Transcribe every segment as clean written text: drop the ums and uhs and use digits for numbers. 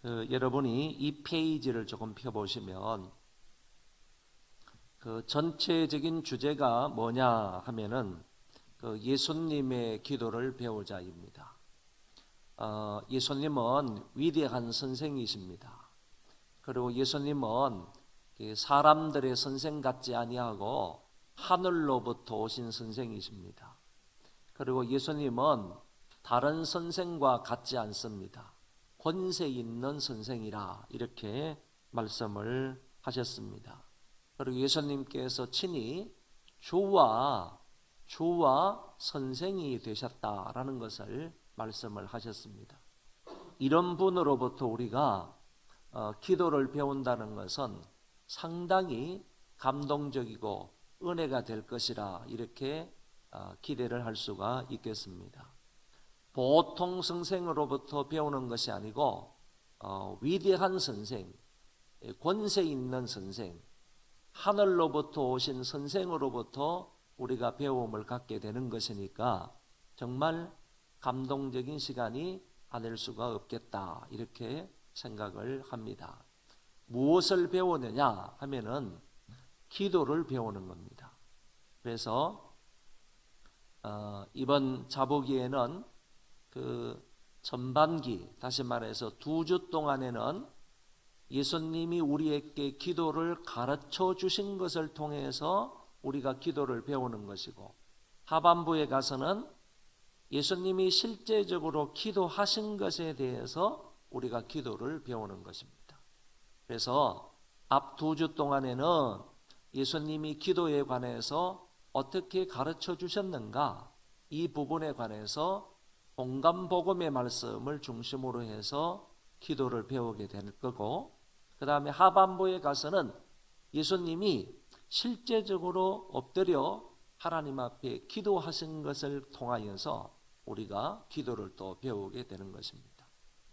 여러분이 이 페이지를 조금 펴보시면 전체적인 주제가 뭐냐 하면은 예수님의 기도를 배우자입니다. 예수님은 위대한 선생이십니다. 그리고 예수님은 사람들의 선생 같지 아니하고 하늘로부터 오신 선생이십니다. 그리고 예수님은 다른 선생과 같지 않습니다. 권세 있는 선생이라 이렇게 말씀을 하셨습니다. 그리고 예수님께서 친히 주와 선생이 되셨다라는 것을 말씀을 하셨습니다. 이런 분으로부터 우리가 기도를 배운다는 것은 상당히 감동적이고 은혜가 될 것이라 이렇게 기대를 할 수가 있겠습니다. 보통 선생으로부터 배우는 것이 아니고 위대한 선생, 권세 있는 선생, 하늘로부터 오신 선생으로부터 우리가 배움을 갖게 되는 것이니까 정말 감동적인 시간이 아닐 수가 없겠다 이렇게 생각을 합니다. 무엇을 배우느냐 하면은 기도를 배우는 겁니다. 그래서 이번 자보기에는 전반기, 다시 말해서 2주 동안에는 예수님이 우리에게 기도를 가르쳐 주신 것을 통해서 우리가 기도를 배우는 것이고, 하반부에 가서는 예수님이 실제적으로 기도하신 것에 대해서 우리가 기도를 배우는 것입니다. 그래서 앞 2주 동안에는 예수님이 기도에 관해서 어떻게 가르쳐 주셨는가, 이 부분에 관해서 공감복음의 말씀을 중심으로 해서 기도를 배우게 될 거고, 그 다음에 하반부에 가서는 예수님이 실제적으로 엎드려 하나님 앞에 기도하신 것을 통하여서 우리가 기도를 또 배우게 되는 것입니다.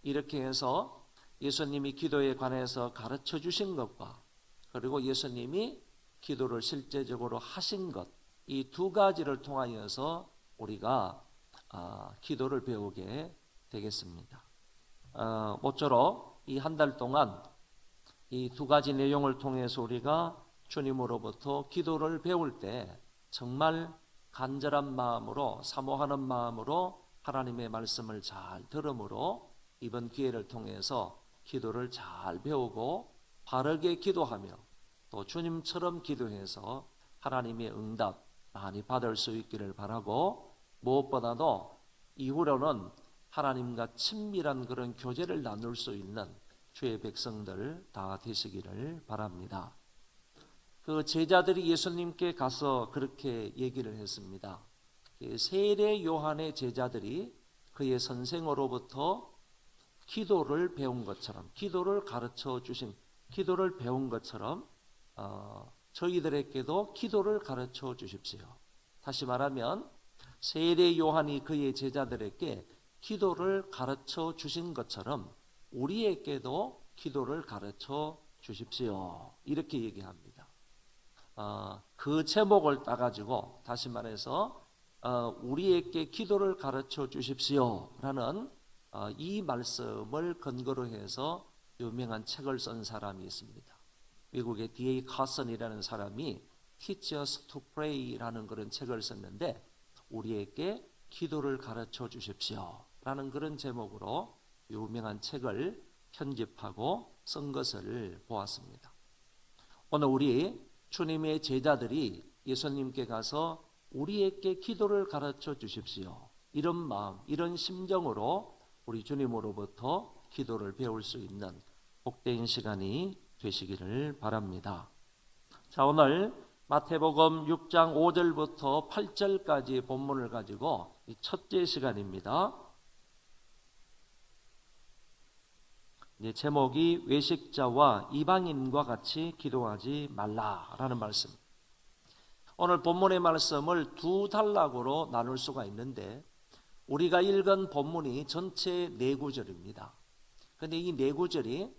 이렇게 해서 예수님이 기도에 관해서 가르쳐 주신 것과 그리고 예수님이 기도를 실제적으로 하신 것, 이 두 가지를 통하여서 우리가 기도를 배우게 되겠습니다. 모쪼록 이 한 달 동안 이 두 가지 내용을 통해서 우리가 주님으로부터 기도를 배울 때 정말 간절한 마음으로, 사모하는 마음으로 하나님의 말씀을 잘 들음으로 이번 기회를 통해서 기도를 잘 배우고 바르게 기도하며 또 주님처럼 기도해서 하나님의 응답 많이 받을 수 있기를 바라고, 무엇보다도 이후로는 하나님과 친밀한 그런 교제를 나눌 수 있는 주의 백성들 다 되시기를 바랍니다. 제자들이 예수님께 가서 그렇게 얘기를 했습니다. 세례 요한의 제자들이 그의 선생으로부터 기도를 배운 것처럼, 기도를 가르쳐 주신, 기도를 배운 것처럼 저희들에게도 기도를 가르쳐 주십시오. 다시 말하면 세례 요한이 그의 제자들에게 기도를 가르쳐 주신 것처럼 우리에게도 기도를 가르쳐 주십시오. 이렇게 얘기합니다. 그 제목을 따가지고 다시 말해서 우리에게 기도를 가르쳐 주십시오 라는 이 말씀을 근거로 해서 유명한 책을 쓴 사람이 있습니다. 미국의 D.A. 카슨이라는 사람이 Teach us to pray라는 그런 책을 썼는데, 우리에게 기도를 가르쳐 주십시오 라는 그런 제목으로 유명한 책을 편집하고 쓴 것을 보았습니다. 오늘 우리 주님의 제자들이 예수님께 가서 우리에게 기도를 가르쳐 주십시오, 이런 마음, 이런 심정으로 우리 주님으로부터 기도를 배울 수 있는 복된 시간이 되시기를 바랍니다. 자, 오늘 마태복음 6장 5절부터 8절까지 본문을 가지고 이 첫째 시간입니다. 제목이 외식자와 이방인과 같이 기도하지 말라라는 말씀. 오늘 본문의 말씀을 두 단락으로 나눌 수가 있는데, 우리가 읽은 본문이 전체 4구절입니다. 그런데 이 4구절이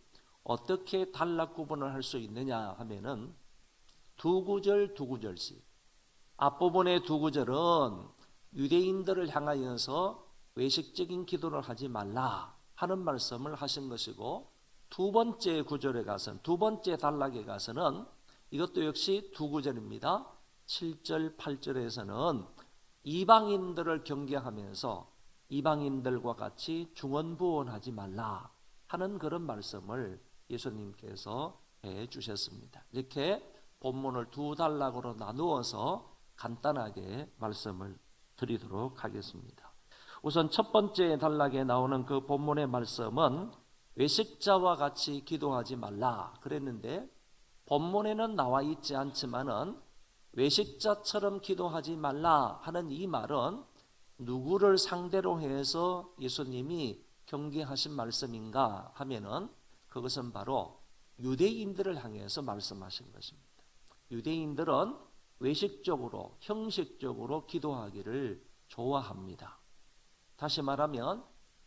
어떻게 단락 구분을 할 수 있느냐 하면은 2구절 2구절씩, 앞부분의 2구절은 유대인들을 향하여서 외식적인 기도를 하지 말라 하는 말씀을 하신 것이고, 두 번째 구절에 가서는, 두 번째 단락에 가서는 이것도 역시 두 구절입니다. 7절, 8절에서는 이방인들을 경계하면서 이방인들과 같이 중언부언하지 말라 하는 그런 말씀을 예수님께서 해 주셨습니다. 이렇게 본문을 두 단락으로 나누어서 간단하게 말씀을 드리도록 하겠습니다. 우선 첫 번째 단락에 나오는 그 본문의 말씀은 외식자와 같이 기도하지 말라 그랬는데, 본문에는 나와 있지 않지만은 외식자처럼 기도하지 말라 하는 이 말은 누구를 상대로 해서 예수님이 경계하신 말씀인가 하면은 그것은 바로 유대인들을 향해서 말씀하신 것입니다. 유대인들은 외식적으로, 형식적으로 기도하기를 좋아합니다. 다시 말하면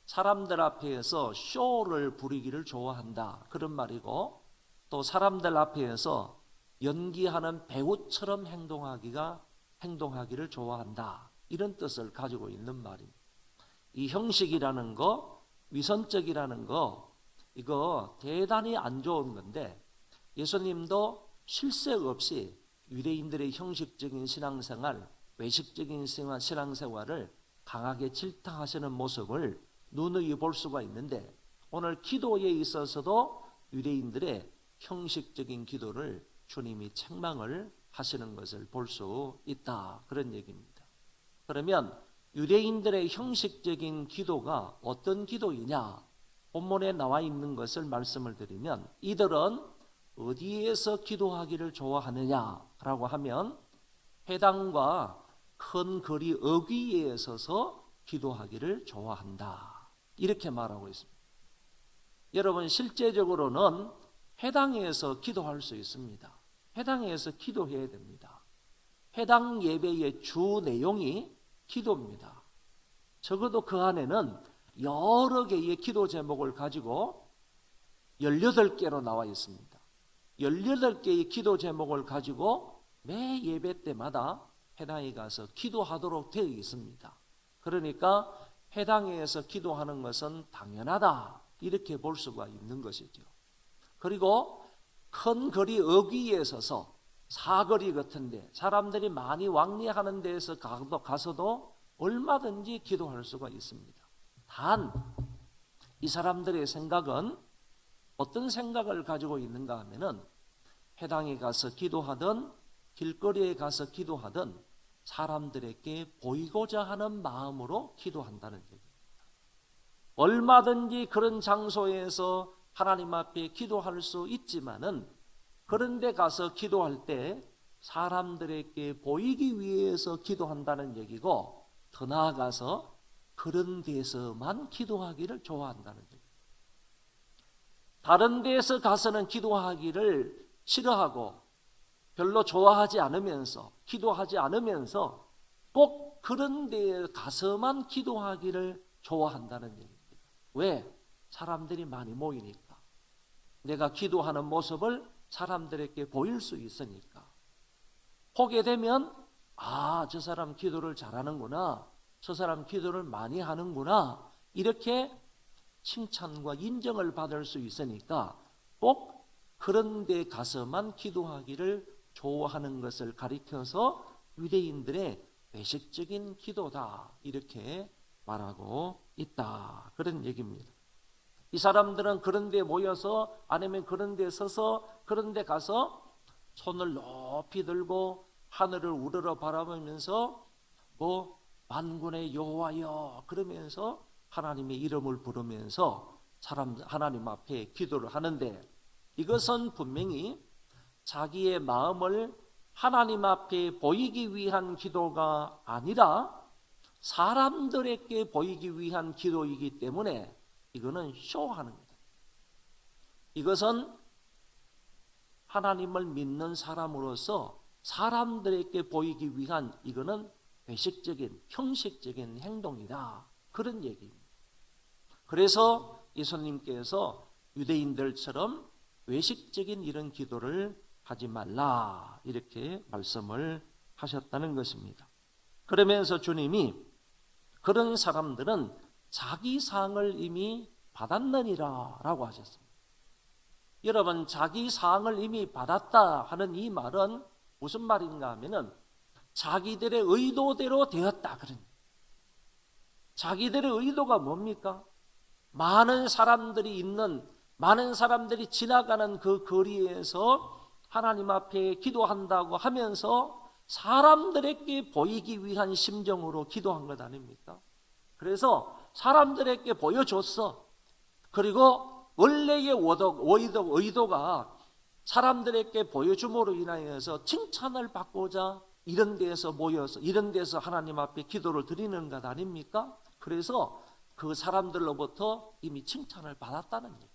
사람들 앞에서 쇼를 부리기를 좋아한다 그런 말이고, 또 사람들 앞에서 연기하는 배우처럼 행동하기를 좋아한다 이런 뜻을 가지고 있는 말입니다. 이 형식이라는 거, 위선적이라는 거, 이거 대단히 안 좋은 건데 예수님도 쉴 새 없이 유대인들의 형식적인 신앙생활, 외식적인 신앙생활을 강하게 질타하시는 모습을 누누이 볼 수가 있는데, 오늘 기도에 있어서도 유대인들의 형식적인 기도를 주님이 책망을 하시는 것을 볼 수 있다 그런 얘기입니다. 그러면 유대인들의 형식적인 기도가 어떤 기도이냐, 본문에 나와 있는 것을 말씀을 드리면, 이들은 어디에서 기도하기를 좋아하느냐라고 하면 회당과 큰 거리 어귀에 서서 기도하기를 좋아한다 이렇게 말하고 있습니다. 여러분, 실제적으로는 회당에서 기도할 수 있습니다. 회당에서 기도해야 됩니다. 회당 예배의 주 내용이 기도입니다. 적어도 그 안에는 여러 개의 기도 제목을 가지고 18개로 나와 있습니다. 18개의 기도 제목을 가지고 매 예배 때마다 회당에 가서 기도하도록 되어 있습니다. 그러니까 회당에서 기도하는 것은 당연하다 이렇게 볼 수가 있는 것이죠. 그리고 큰 거리 어귀에 서서 사거리 같은데 사람들이 많이 왕래하는 데에서 가서도 얼마든지 기도할 수가 있습니다. 단 이 사람들의 생각은 어떤 생각을 가지고 있는가 하면은 회당에 가서 기도하든 길거리에 가서 기도하든 사람들에게 보이고자 하는 마음으로 기도한다는 얘기입니다. 얼마든지 그런 장소에서 하나님 앞에 기도할 수 있지만은 그런 데 가서 기도할 때 사람들에게 보이기 위해서 기도한다는 얘기고, 더 나아가서 그런 데서만 기도하기를 좋아한다는 얘기입니다. 다른 데서 가서는 기도하기를 싫어하고 별로 좋아하지 않으면서, 기도하지 않으면서 꼭 그런 데에 가서만 기도하기를 좋아한다는 얘기입니다. 왜? 사람들이 많이 모이니까, 내가 기도하는 모습을 사람들에게 보일 수 있으니까. 보게 되면 저 사람 기도를 잘하는구나, 저 사람 기도를 많이 하는구나, 이렇게 칭찬과 인정을 받을 수 있으니까 꼭 그런 데 가서만 기도하기를 좋아하는 것을 가리켜서 유대인들의 외식적인 기도다 이렇게 말하고 있다 그런 얘기입니다. 이 사람들은 그런 데 모여서, 아니면 그런 데 서서, 그런 데 가서 손을 높이 들고 하늘을 우러러 바라보면서 만군의 여호와여 그러면서 하나님의 이름을 부르면서 하나님 앞에 기도를 하는데, 이것은 분명히 자기의 마음을 하나님 앞에 보이기 위한 기도가 아니라 사람들에게 보이기 위한 기도이기 때문에 이거는 쇼하는 거다. 이것은 하나님을 믿는 사람으로서 사람들에게 보이기 위한, 이거는 외식적인, 형식적인 행동이다 그런 얘기입니다. 그래서 예수님께서 유대인들처럼 외식적인 이런 기도를 하지 말라 이렇게 말씀을 하셨다는 것입니다. 그러면서 주님이 그런 사람들은 자기 상을 이미 받았느니라 라고 하셨습니다. 여러분, 자기 사항을 이미 받았다 하는 이 말은 무슨 말인가 하면은 자기들의 의도대로 되었다 그런. 자기들의 의도가 뭡니까? 많은 사람들이 지나가는 그 거리에서 하나님 앞에 기도한다고 하면서 사람들에게 보이기 위한 심정으로 기도한 것 아닙니까? 그래서 사람들에게 보여줬어. 그리고 원래의 의도가 사람들에게 보여줌으로 인하여서 칭찬을 받고자 이런 데서 모여서 이런 데서 하나님 앞에 기도를 드리는 것 아닙니까? 그래서 그 사람들로부터 이미 칭찬을 받았다는 얘기예요.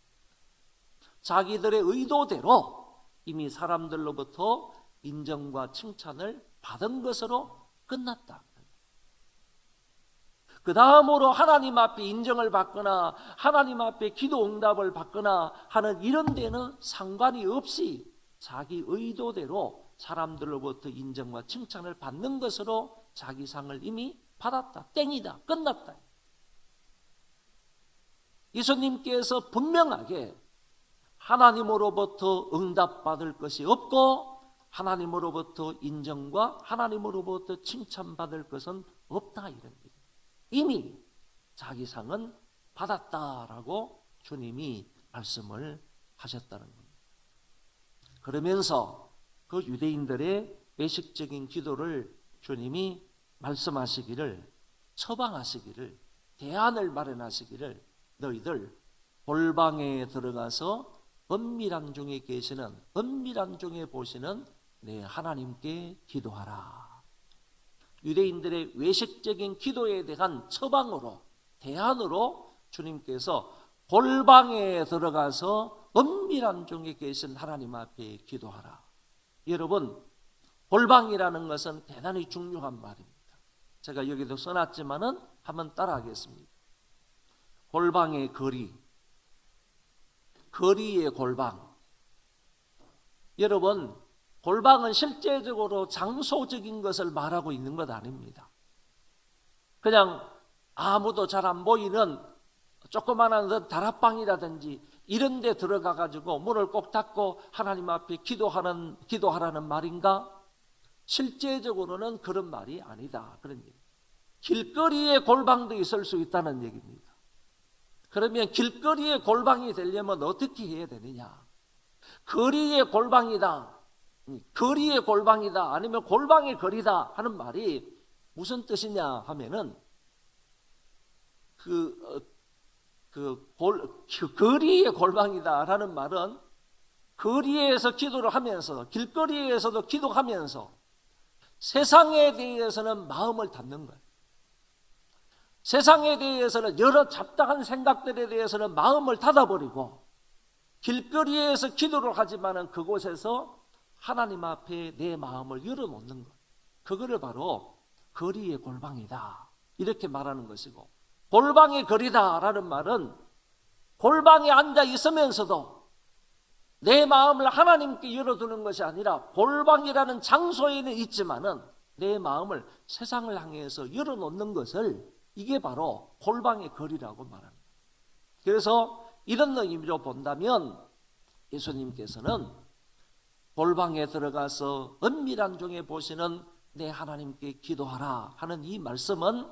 자기들의 의도대로 이미 사람들로부터 인정과 칭찬을 받은 것으로 끝났다. 그 다음으로 하나님 앞에 인정을 받거나 하나님 앞에 기도 응답을 받거나 하는 이런 데는 상관이 없이 자기 의도대로 사람들로부터 인정과 칭찬을 받는 것으로 자기 상을 이미 받았다. 땡이다. 끝났다. 예수님께서 분명하게 하나님으로부터 응답받을 것이 없고 하나님으로부터 인정과 하나님으로부터 칭찬받을 것은 없다 이런 얘기예요. 이미 자기 상은 받았다라고 주님이 말씀을 하셨다는 겁니다. 그러면서 그 유대인들의 외식적인 기도를 주님이 말씀하시기를, 처방하시기를, 대안을 마련하시기를, 너희들 골방에 들어가서 은밀한 중에 보시는 내 하나님께 기도하라. 유대인들의 외식적인 기도에 대한 처방으로, 대안으로 주님께서 골방에 들어가서 은밀한 중에 계신 하나님 앞에 기도하라. 여러분, 골방이라는 것은 대단히 중요한 말입니다. 제가 여기도 써놨지만은 한번 따라하겠습니다. 골방의 거리의 골방. 여러분, 골방은 실제적으로 장소적인 것을 말하고 있는 것 아닙니다. 그냥 아무도 잘 안 보이는 조그마한 다락방이라든지 이런 데 들어가 가지고 문을 꼭 닫고 하나님 앞에 기도하라는 말인가? 실제적으로는 그런 말이 아니다. 그런 얘기. 길거리에 골방도 있을 수 있다는 얘기입니다. 그러면 길거리에 골방이 되려면 어떻게 해야 되느냐? 거리의 골방이다. 아니면 골방의 거리다 하는 말이 무슨 뜻이냐 하면은 거리의 골방이다라는 말은 거리에서 기도를 하면서 길거리에서도 기도하면서 세상에 대해서는 마음을 닫는 거예요. 세상에 대해서는 여러 잡다한 생각들에 대해서는 마음을 닫아버리고 길거리에서 기도를 하지만은 그곳에서 하나님 앞에 내 마음을 열어놓는 것. 그거를 바로 거리의 골방이다. 이렇게 말하는 것이고, 골방의 거리다라는 말은 골방에 앉아 있으면서도 내 마음을 하나님께 열어두는 것이 아니라 골방이라는 장소에는 있지만은 내 마음을 세상을 향해서 열어놓는 것을, 이게 바로 골방의 거리라고 말합니다. 그래서 이런 의미로 본다면 예수님께서는 골방에 들어가서 은밀한 중에 보시는 내 하나님께 기도하라 하는 이 말씀은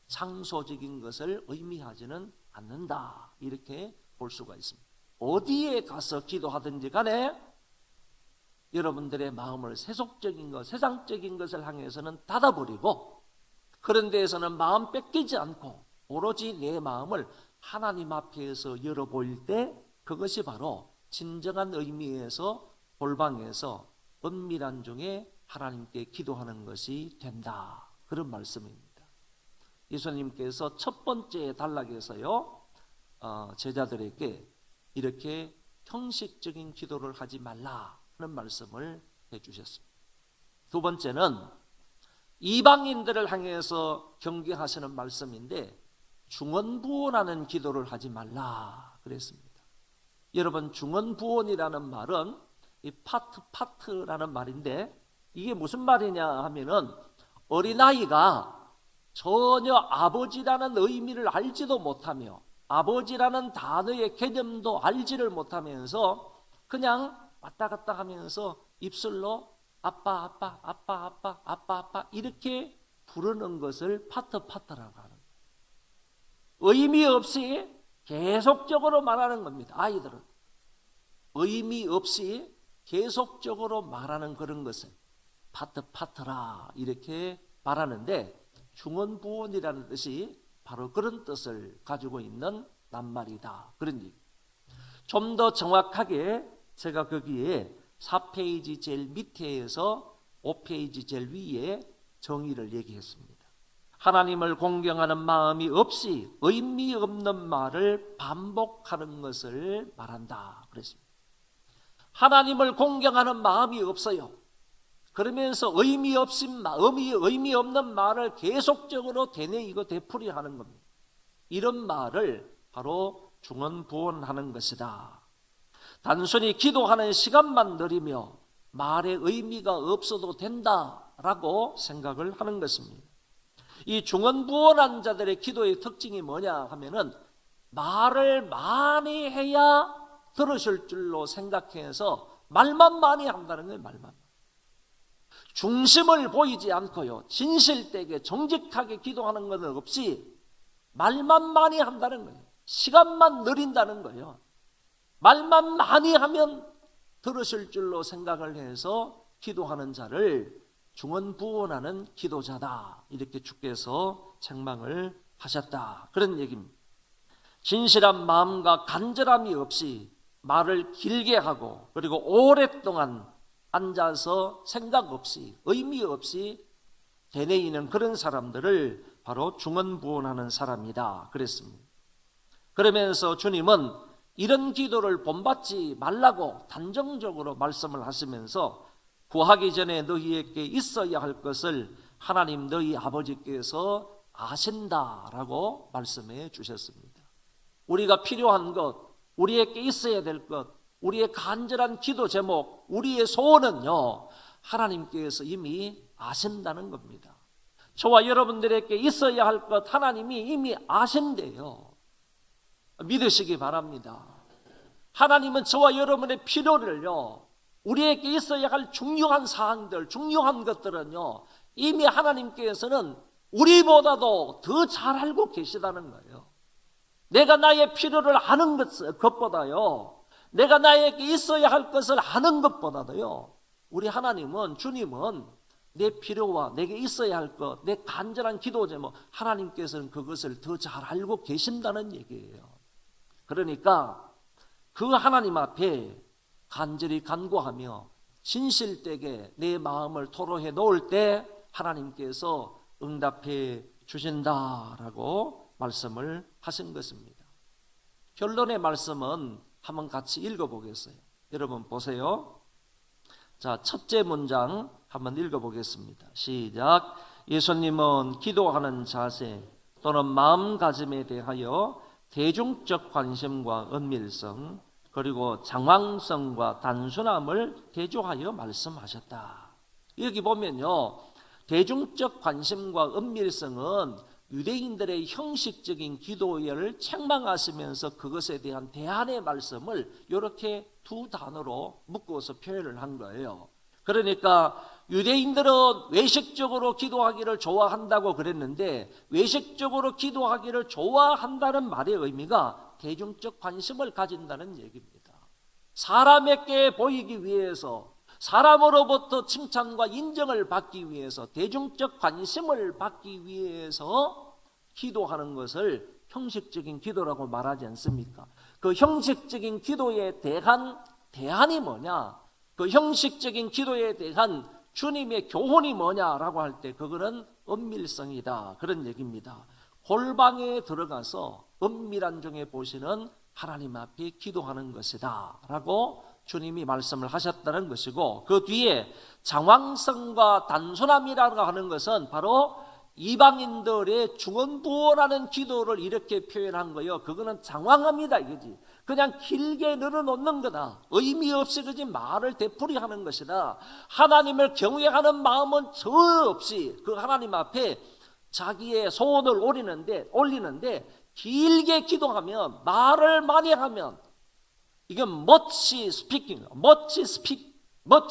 장소적인 것을 의미하지는 않는다. 이렇게 볼 수가 있습니다. 어디에 가서 기도하든지 간에 여러분들의 마음을 세속적인 것, 세상적인 것을 향해서는 닫아버리고 그런 데에서는 마음 뺏기지 않고 오로지 내 마음을 하나님 앞에서 열어보일 때 그것이 바로 진정한 의미에서 골방에서 은밀한 중에 하나님께 기도하는 것이 된다. 그런 말씀입니다. 예수님께서 첫 번째 단락에서요, 제자들에게 이렇게 형식적인 기도를 하지 말라 하는 말씀을 해주셨습니다. 두 번째는 이방인들을 향해서 경계하시는 말씀인데 중언부언하는 기도를 하지 말라 그랬습니다. 여러분, 중언부언이라는 말은 이 파트라는 말인데 이게 무슨 말이냐 하면은 어린아이가 전혀 아버지라는 의미를 알지도 못하며 아버지라는 단어의 개념도 알지를 못하면서 그냥 왔다 갔다 하면서 입술로 아빠 아빠 아빠 아빠 아빠 아빠 이렇게 부르는 것을 파트라고 하는 거예요. 의미 없이 계속적으로 말하는 겁니다. 아이들은 의미 없이 계속적으로 말하는 그런 것을 파트라 이렇게 말하는데, 중언부언이라는 뜻이 바로 그런 뜻을 가지고 있는 낱말이다, 그런 얘기. 좀 더 정확하게 제가 거기에 4페이지 제일 밑에에서 5페이지 제일 위에 정의를 얘기했습니다. 하나님을 공경하는 마음이 없이 의미 없는 말을 반복하는 것을 말한다 그랬습니다. 하나님을 공경하는 마음이 없어요. 그러면서 의미 없는 말을 계속적으로 되뇌이고 되풀이하는 겁니다. 이런 말을 바로 중언부언하는 것이다. 단순히 기도하는 시간만 늘리며 말의 의미가 없어도 된다라고 생각을 하는 것입니다. 이 중언부언한 자들의 기도의 특징이 뭐냐 하면은 말을 많이 해야 들으실 줄로 생각해서 말만 많이 한다는 거예요. 말만. 중심을 보이지 않고요, 진실되게 정직하게 기도하는 것은 없이 말만 많이 한다는 거예요. 시간만 늘린다는 거예요. 말만 많이 하면 들으실 줄로 생각을 해서 기도하는 자를 중언부언하는 기도자다, 이렇게 주께서 책망을 하셨다, 그런 얘기입니다. 진실한 마음과 간절함이 없이 말을 길게 하고 그리고 오랫동안 앉아서 생각 없이 의미 없이 되뇌이는 그런 사람들을 바로 중언부언하는 사람이다 그랬습니다. 그러면서 주님은 이런 기도를 본받지 말라고 단정적으로 말씀을 하시면서 구하기 전에 너희에게 있어야 할 것을 하나님 너희 아버지께서 아신다라고 말씀해 주셨습니다. 우리가 필요한 것, 우리에게 있어야 될 것, 우리의 간절한 기도 제목, 우리의 소원은요, 하나님께서 이미 아신다는 겁니다. 저와 여러분들에게 있어야 할 것 하나님이 이미 아신대요. 믿으시기 바랍니다. 하나님은 저와 여러분의 필요를요, 우리에게 있어야 할 중요한 사항들, 중요한 것들은요, 이미 하나님께서는 우리보다도 더 잘 알고 계시다는 거예요. 내가 나의 필요를 아는 것보다요, 내가 나에게 있어야 할 것을 아는 것보다도요, 우리 하나님은, 주님은 내 필요와 내게 있어야 할 것, 내 간절한 기도 제목, 하나님께서는 그것을 더 잘 알고 계신다는 얘기예요. 그러니까 그 하나님 앞에 간절히 간구하며 진실되게 내 마음을 토로해 놓을 때 하나님께서 응답해 주신다라고 말씀을 하신 것입니다. 결론의 말씀은 한번 같이 읽어보겠어요. 여러분 보세요. 자, 첫째 문장 한번 읽어보겠습니다. 시작. 예수님은 기도하는 자세 또는 마음가짐에 대하여 대중적 관심과 은밀성 그리고 장황성과 단순함을 대조하여 말씀하셨다. 여기 보면요, 대중적 관심과 은밀성은 유대인들의 형식적인 기도를 책망하시면서 그것에 대한 대안의 말씀을 이렇게 두 단어로 묶어서 표현을 한 거예요. 그러니까 유대인들은 외식적으로 기도하기를 좋아한다고 그랬는데, 외식적으로 기도하기를 좋아한다는 말의 의미가 대중적 관심을 가진다는 얘기입니다. 사람에게 보이기 위해서, 사람으로부터 칭찬과 인정을 받기 위해서, 대중적 관심을 받기 위해서 기도하는 것을 형식적인 기도라고 말하지 않습니까? 그 형식적인 기도에 대한 대안이 뭐냐? 그 형식적인 기도에 대한 주님의 교훈이 뭐냐라고 할 때 그거는 은밀성이다, 그런 얘기입니다. 골방에 들어가서 은밀한 중에 보시는 하나님 앞에 기도하는 것이다 라고 주님이 말씀을 하셨다는 것이고, 그 뒤에 장황성과 단순함이라고 하는 것은 바로 이방인들의 중언부언하는 기도를 이렇게 표현한 거예요. 그거는 장황합니다, 이거지. 그냥 길게 늘어놓는 거다. 의미 없이 그지 말을 되풀이하는 것이다. 하나님을 경외하는 마음은 저 없이 그 하나님 앞에 자기의 소원을 올리는데 길게 기도하면, 말을 많이 하면 이게 머치 스피킹, 머치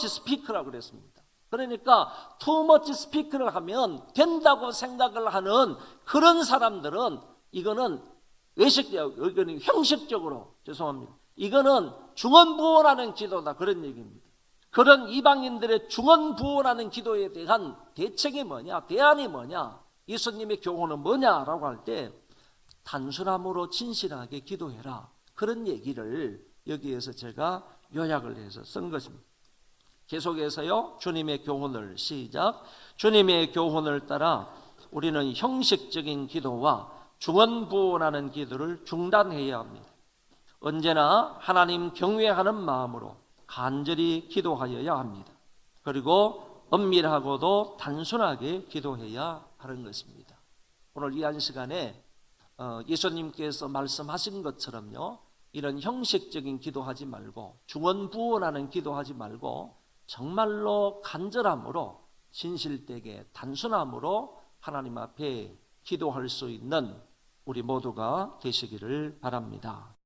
스피크라고 그랬습니다. 그러니까 too much speak를 하면 된다고 생각을 하는 그런 사람들은 이거는 이거는 형식적으로 죄송합니다. 이거는 중언부언하는 기도다 그런 얘기입니다. 그런 이방인들의 중언부언하는 기도에 대한 대책이 뭐냐, 대안이 뭐냐, 예수님의 교훈은 뭐냐라고 할 때 단순함으로 진실하게 기도해라. 그런 얘기를 여기에서 제가 요약을 해서 쓴 것입니다. 계속해서요. 주님의 교훈을 시작. 주님의 교훈을 따라 우리는 형식적인 기도와 중언부언하는 기도를 중단해야 합니다. 언제나 하나님 경외하는 마음으로 간절히 기도하여야 합니다. 그리고 엄밀하고도 단순하게 기도해야 하는 것입니다. 오늘 이 한 시간에 예수님께서 말씀하신 것처럼요, 이런 형식적인 기도하지 말고 중언부언하는 기도하지 말고 정말로 간절함으로 진실되게 단순함으로 하나님 앞에 기도할 수 있는 우리 모두가 되시기를 바랍니다.